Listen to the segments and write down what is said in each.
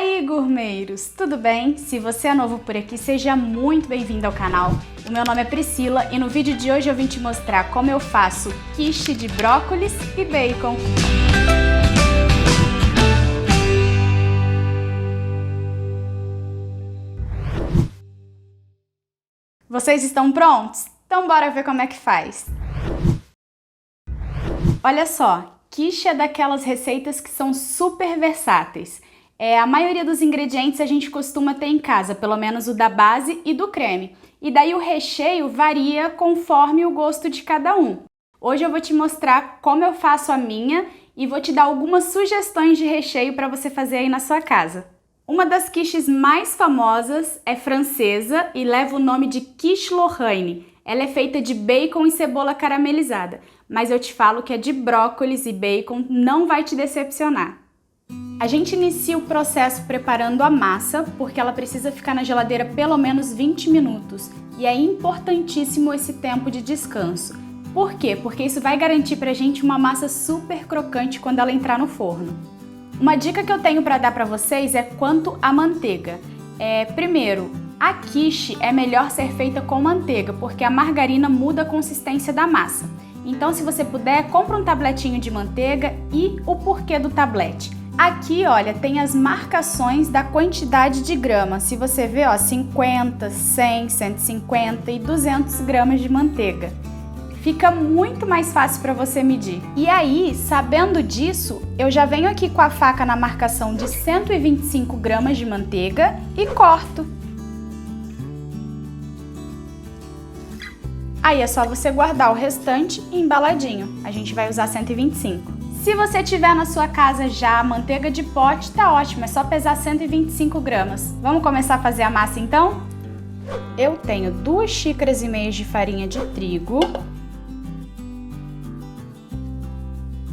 aí, gourmeiros, tudo bem? Se você é novo por aqui, seja muito bem-vindo ao canal. O meu nome é Priscila e no vídeo de hoje eu vim te mostrar como eu faço quiche de brócolis e bacon. Vocês estão prontos? Então bora ver como é que faz. Olha só, quiche é daquelas receitas que são super versáteis. A maioria dos ingredientes a gente costuma ter em casa, pelo menos o da base e do creme. E daí o recheio varia conforme o gosto de cada um. Hoje eu vou te mostrar como eu faço a minha e vou te dar algumas sugestões de recheio para você fazer aí na sua casa. Uma das quiches mais famosas é francesa e leva o nome de quiche Lorraine. Ela é feita de bacon e cebola caramelizada, mas eu te falo que a de brócolis e bacon não vai te decepcionar. A gente inicia o processo preparando a massa, porque ela precisa ficar na geladeira pelo menos 20 minutos. E é importantíssimo esse tempo de descanso. Por quê? Porque isso vai garantir pra gente uma massa super crocante quando ela entrar no forno. Uma dica que eu tenho para dar para vocês é quanto à manteiga. Primeiro, a quiche é melhor ser feita com manteiga, porque a margarina muda a consistência da massa. Então, se você puder, compra um tabletinho de manteiga e o porquê do tablete. Aqui, olha, tem as marcações da quantidade de gramas. Se você vê, ó, 50, 100, 150 e 200 gramas de manteiga. Fica muito mais fácil para você medir. E aí, sabendo disso, eu já venho aqui com a faca na marcação de 125 gramas de manteiga e corto. Aí é só você guardar o restante embaladinho. A gente vai usar 125. Se você tiver na sua casa já a manteiga de pote, tá ótimo, é só pesar 125 gramas. Vamos começar a fazer a massa então? Eu tenho 2 xícaras e meia de farinha de trigo.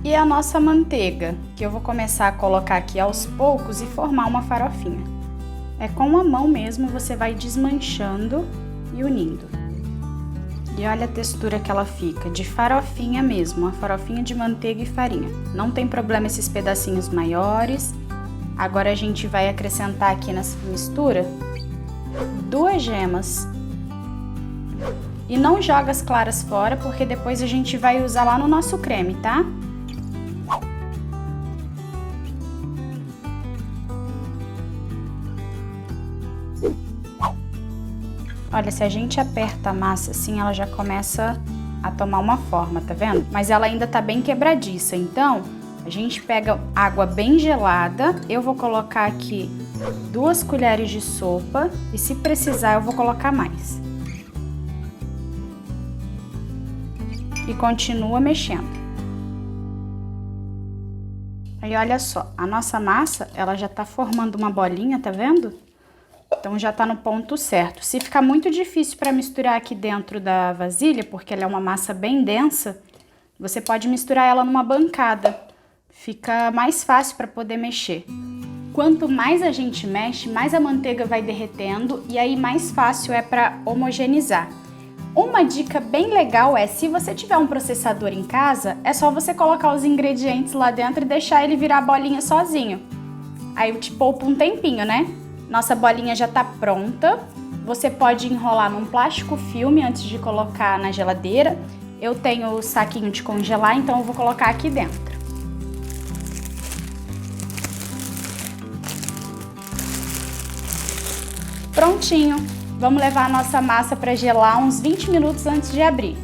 E a nossa manteiga, que eu vou começar a colocar aqui aos poucos e formar uma farofinha. É com a mão mesmo, você vai desmanchando e unindo. E olha a textura que ela fica, de farofinha mesmo, uma farofinha de manteiga e farinha. Não tem problema esses pedacinhos maiores. Agora a gente vai acrescentar aqui nessa mistura 2 gemas. E não joga as claras fora, porque depois a gente vai usar lá no nosso creme, tá? Olha, se a gente aperta a massa assim, ela já começa a tomar uma forma, tá vendo? Mas ela ainda tá bem quebradiça, então a gente pega água bem gelada. Eu vou colocar aqui 2 colheres de sopa e se precisar eu vou colocar mais. E continua mexendo. Aí olha só, a nossa massa, ela já tá formando uma bolinha, tá vendo? Então já tá no ponto certo. Se ficar muito difícil para misturar aqui dentro da vasilha, porque ela é uma massa bem densa, você pode misturar ela numa bancada. Fica mais fácil para poder mexer. Quanto mais a gente mexe, mais a manteiga vai derretendo e aí mais fácil é para homogeneizar. Uma dica bem legal é, se você tiver um processador em casa, é só você colocar os ingredientes lá dentro e deixar ele virar bolinha sozinho. Aí te poupa um tempinho, né? Nossa bolinha já tá pronta. Você pode enrolar num plástico filme antes de colocar na geladeira. Eu tenho o saquinho de congelar, então eu vou colocar aqui dentro. Prontinho. Vamos levar a nossa massa para gelar uns 20 minutos antes de abrir.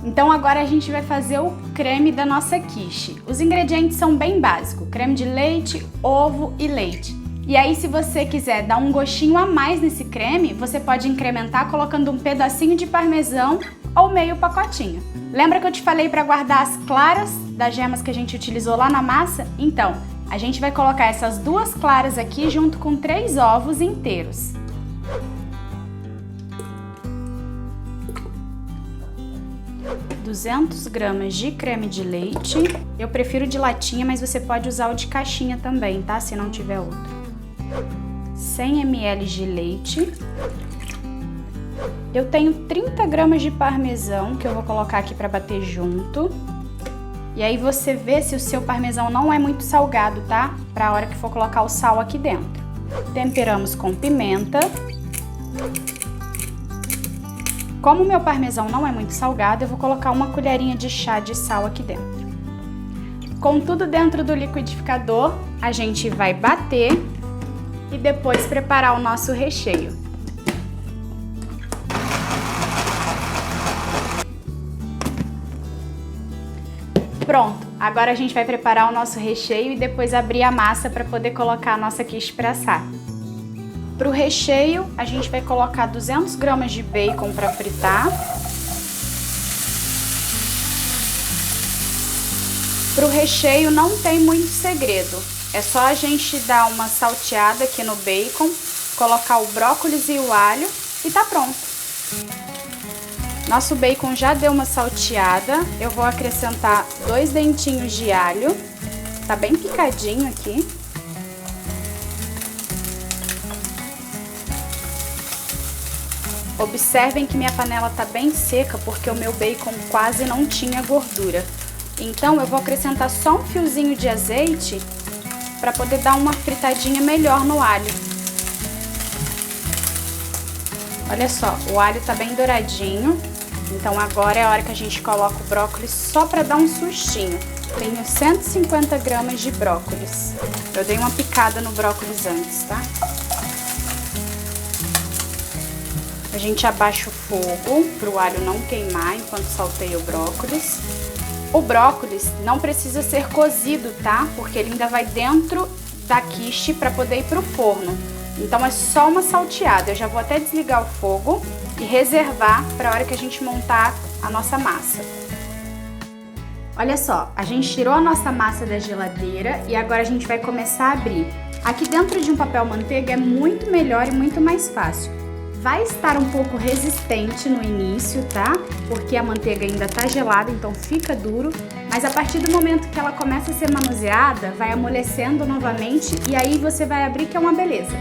Então agora a gente vai fazer o creme da nossa quiche. Os ingredientes são bem básicos: creme de leite, ovo e leite. E aí, se você quiser dar um gostinho a mais nesse creme, você pode incrementar colocando um pedacinho de parmesão ou meio pacotinho. Lembra que eu te falei para guardar as claras das gemas que a gente utilizou lá na massa? Então, a gente vai colocar essas 2 claras aqui junto com 3 ovos inteiros. ,200 gramas de creme de leite. Eu prefiro de latinha, mas você pode usar o de caixinha também, tá? Se não tiver outro. 100 ml de leite. Eu tenho 30 gramas de parmesão que eu vou colocar aqui para bater junto. E aí você vê se o seu parmesão não é muito salgado, tá? Para a hora que for colocar o sal aqui dentro. temperamos com pimenta. Como o meu parmesão não é muito salgado, eu vou colocar uma colherinha de chá de sal aqui dentro. Com tudo dentro do liquidificador, a gente vai bater e depois preparar o nosso recheio. Pronto, agora a gente vai preparar o nosso recheio e depois abrir a massa para poder colocar a nossa quiche para assar. Para o recheio, a gente vai colocar 200 gramas de bacon para fritar. Para o recheio não tem muito segredo, é só a gente dar uma salteada aqui no bacon, colocar o brócolis e o alho e tá pronto. Nosso bacon já deu uma salteada, eu vou acrescentar 2 dentinhos de alho, tá bem picadinho aqui. Observem que minha panela tá bem seca porque o meu bacon quase não tinha gordura. Então eu vou acrescentar só um fiozinho de azeite para poder dar uma fritadinha melhor no alho. Olha só, o alho tá bem douradinho. Então agora é a hora que a gente coloca o brócolis só para dar um sustinho. Tenho 150 gramas de brócolis. Eu dei uma picada no brócolis antes, tá? A gente abaixa o fogo para o alho não queimar enquanto salteia o brócolis. O brócolis não precisa ser cozido, tá? Porque ele ainda vai dentro da quiche para poder ir para o forno. Então é só uma salteada. Eu já vou até desligar o fogo e reservar para a hora que a gente montar a nossa massa. Olha só, a gente tirou a nossa massa da geladeira e agora a gente vai começar a abrir. Aqui dentro de um papel manteiga é muito melhor e muito mais fácil. Vai estar um pouco resistente no início, tá? Porque a manteiga ainda tá gelada, então fica duro. Mas a partir do momento que ela começa a ser manuseada, vai amolecendo novamente e aí você vai abrir, que é uma beleza.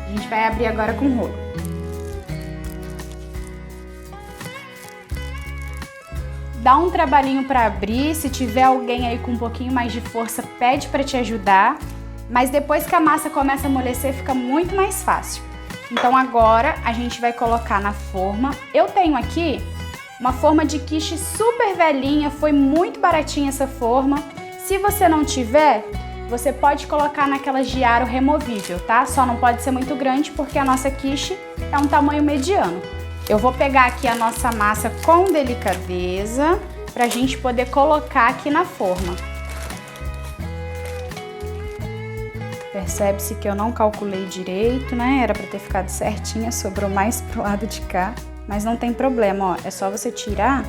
A gente vai abrir agora com o rolo. Dá um trabalhinho para abrir, se tiver alguém aí com um pouquinho mais de força, pede para te ajudar. Mas depois que a massa começa a amolecer, fica muito mais fácil. Então agora a gente vai colocar na forma. Eu tenho aqui uma forma de quiche super velhinha, foi muito baratinha essa forma. Se você não tiver, você pode colocar naquelas de aro removível, tá? Só não pode ser muito grande porque a nossa quiche é um tamanho mediano. Eu vou pegar aqui a nossa massa com delicadeza pra gente poder colocar aqui na forma. Percebe-se que eu não calculei direito, né? Era para ter ficado certinha, sobrou mais pro lado de cá. Mas não tem problema, ó. É só você tirar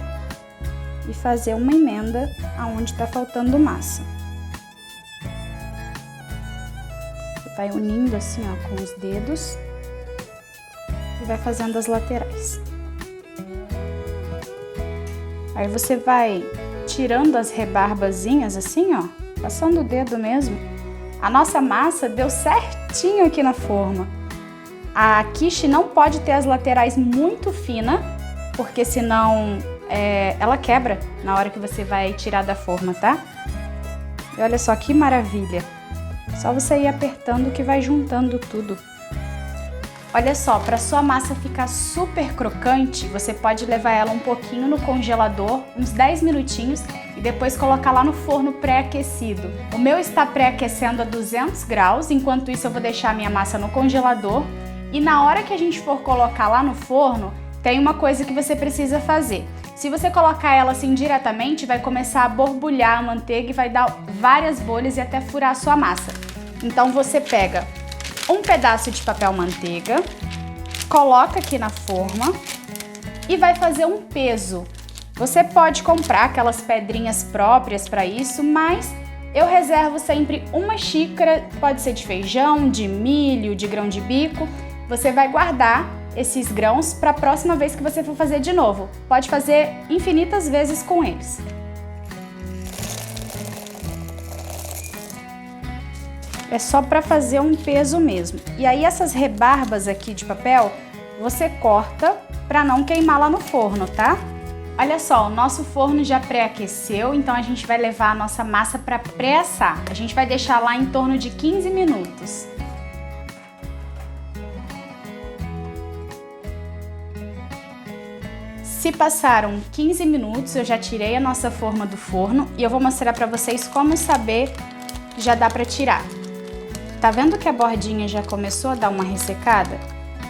e fazer uma emenda aonde tá faltando massa. Você vai unindo assim, ó, com os dedos e vai fazendo as laterais. Aí você vai tirando as rebarbazinhas assim, ó, passando o dedo mesmo. A nossa massa deu certinho aqui na forma. A quiche não pode ter as laterais muito finas, porque senão ela quebra na hora que você vai tirar da forma, tá? E olha só que maravilha. Só você ir apertando que vai juntando tudo. Olha só, para sua massa ficar super crocante, você pode levar ela um pouquinho no congelador, uns 10 minutinhos, e depois colocar lá no forno pré-aquecido. O meu está pré-aquecendo a 200 graus, enquanto isso eu vou deixar a minha massa no congelador. E na hora que a gente for colocar lá no forno, tem uma coisa que você precisa fazer. Se você colocar ela assim diretamente, vai começar a borbulhar a manteiga e vai dar várias bolhas e até furar a sua massa. Então você pega um pedaço de papel manteiga, coloca aqui na forma e vai fazer um peso. Você pode comprar aquelas pedrinhas próprias para isso, mas eu reservo sempre uma xícara, pode ser de feijão, de milho, de grão de bico. Você vai guardar esses grãos para a próxima vez que você for fazer de novo. Pode fazer infinitas vezes com eles. É só para fazer um peso mesmo. E aí essas rebarbas aqui de papel, você corta para não queimar lá no forno, tá? Olha só, o nosso forno já pré-aqueceu, então a gente vai levar a nossa massa para pré-assar. A gente vai deixar lá em torno de 15 minutos. Se passaram 15 minutos, eu já tirei a nossa forma do forno e eu vou mostrar para vocês como saber que já dá para tirar. Tá vendo que a bordinha já começou a dar uma ressecada?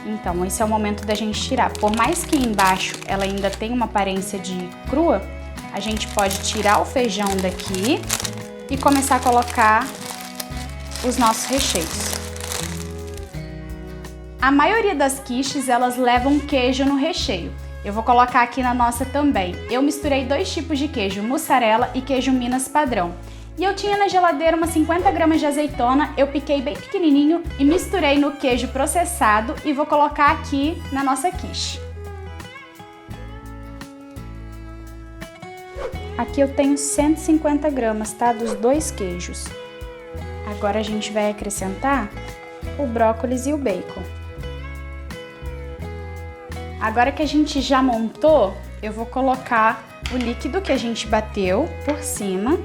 Então, esse é o momento da gente tirar. Por mais que embaixo ela ainda tenha uma aparência de crua, a gente pode tirar o feijão daqui e começar a colocar os nossos recheios. A maioria das quiches, elas levam queijo no recheio. Eu vou colocar aqui na nossa também. Eu misturei 2 tipos de queijo, mussarela e queijo Minas padrão. E eu tinha na geladeira umas 50 gramas de azeitona, eu piquei bem pequenininho e misturei no queijo processado e vou colocar aqui na nossa quiche. Aqui eu tenho 150 gramas, tá? Dos 2 queijos. Agora a gente vai acrescentar o brócolis e o bacon. Agora que a gente já montou, eu vou colocar o líquido que a gente bateu por cima.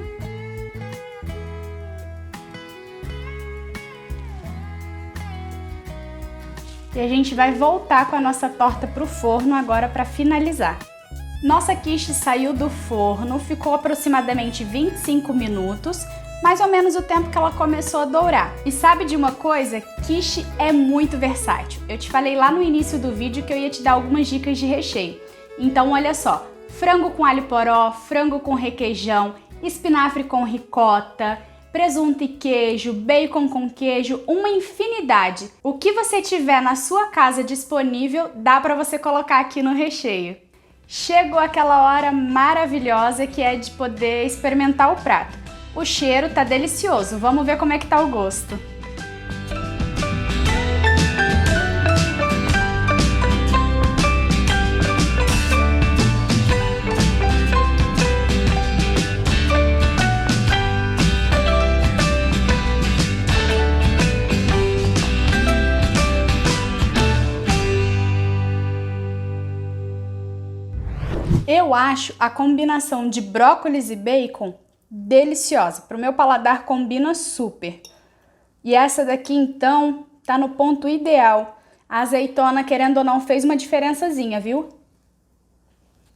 E a gente vai voltar com a nossa torta para o forno agora para finalizar. Nossa quiche saiu do forno, ficou aproximadamente 25 minutos, mais ou menos o tempo que ela começou a dourar. E sabe de uma coisa? Quiche é muito versátil. Eu te falei lá no início do vídeo que eu ia te dar algumas dicas de recheio. Então olha só, frango com alho poró, frango com requeijão, espinafre com ricota, presunto e queijo, bacon com queijo, uma infinidade. O que você tiver na sua casa disponível, dá para você colocar aqui no recheio. Chegou aquela hora maravilhosa que é de poder experimentar o prato. O cheiro tá delicioso, vamos ver como é que tá o gosto. Eu acho a combinação de brócolis e bacon deliciosa. Para o meu paladar combina super. E essa daqui então tá no ponto ideal. A azeitona, querendo ou não, fez uma diferençazinha, viu?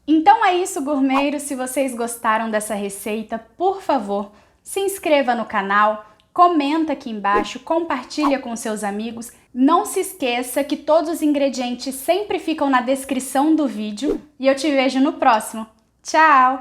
Então é isso, gourmeteiros. Se vocês gostaram dessa receita, por favor, se inscreva no canal, comenta aqui embaixo, compartilha com seus amigos. Não se esqueça que todos os ingredientes sempre ficam na descrição do vídeo e eu te vejo no próximo. Tchau!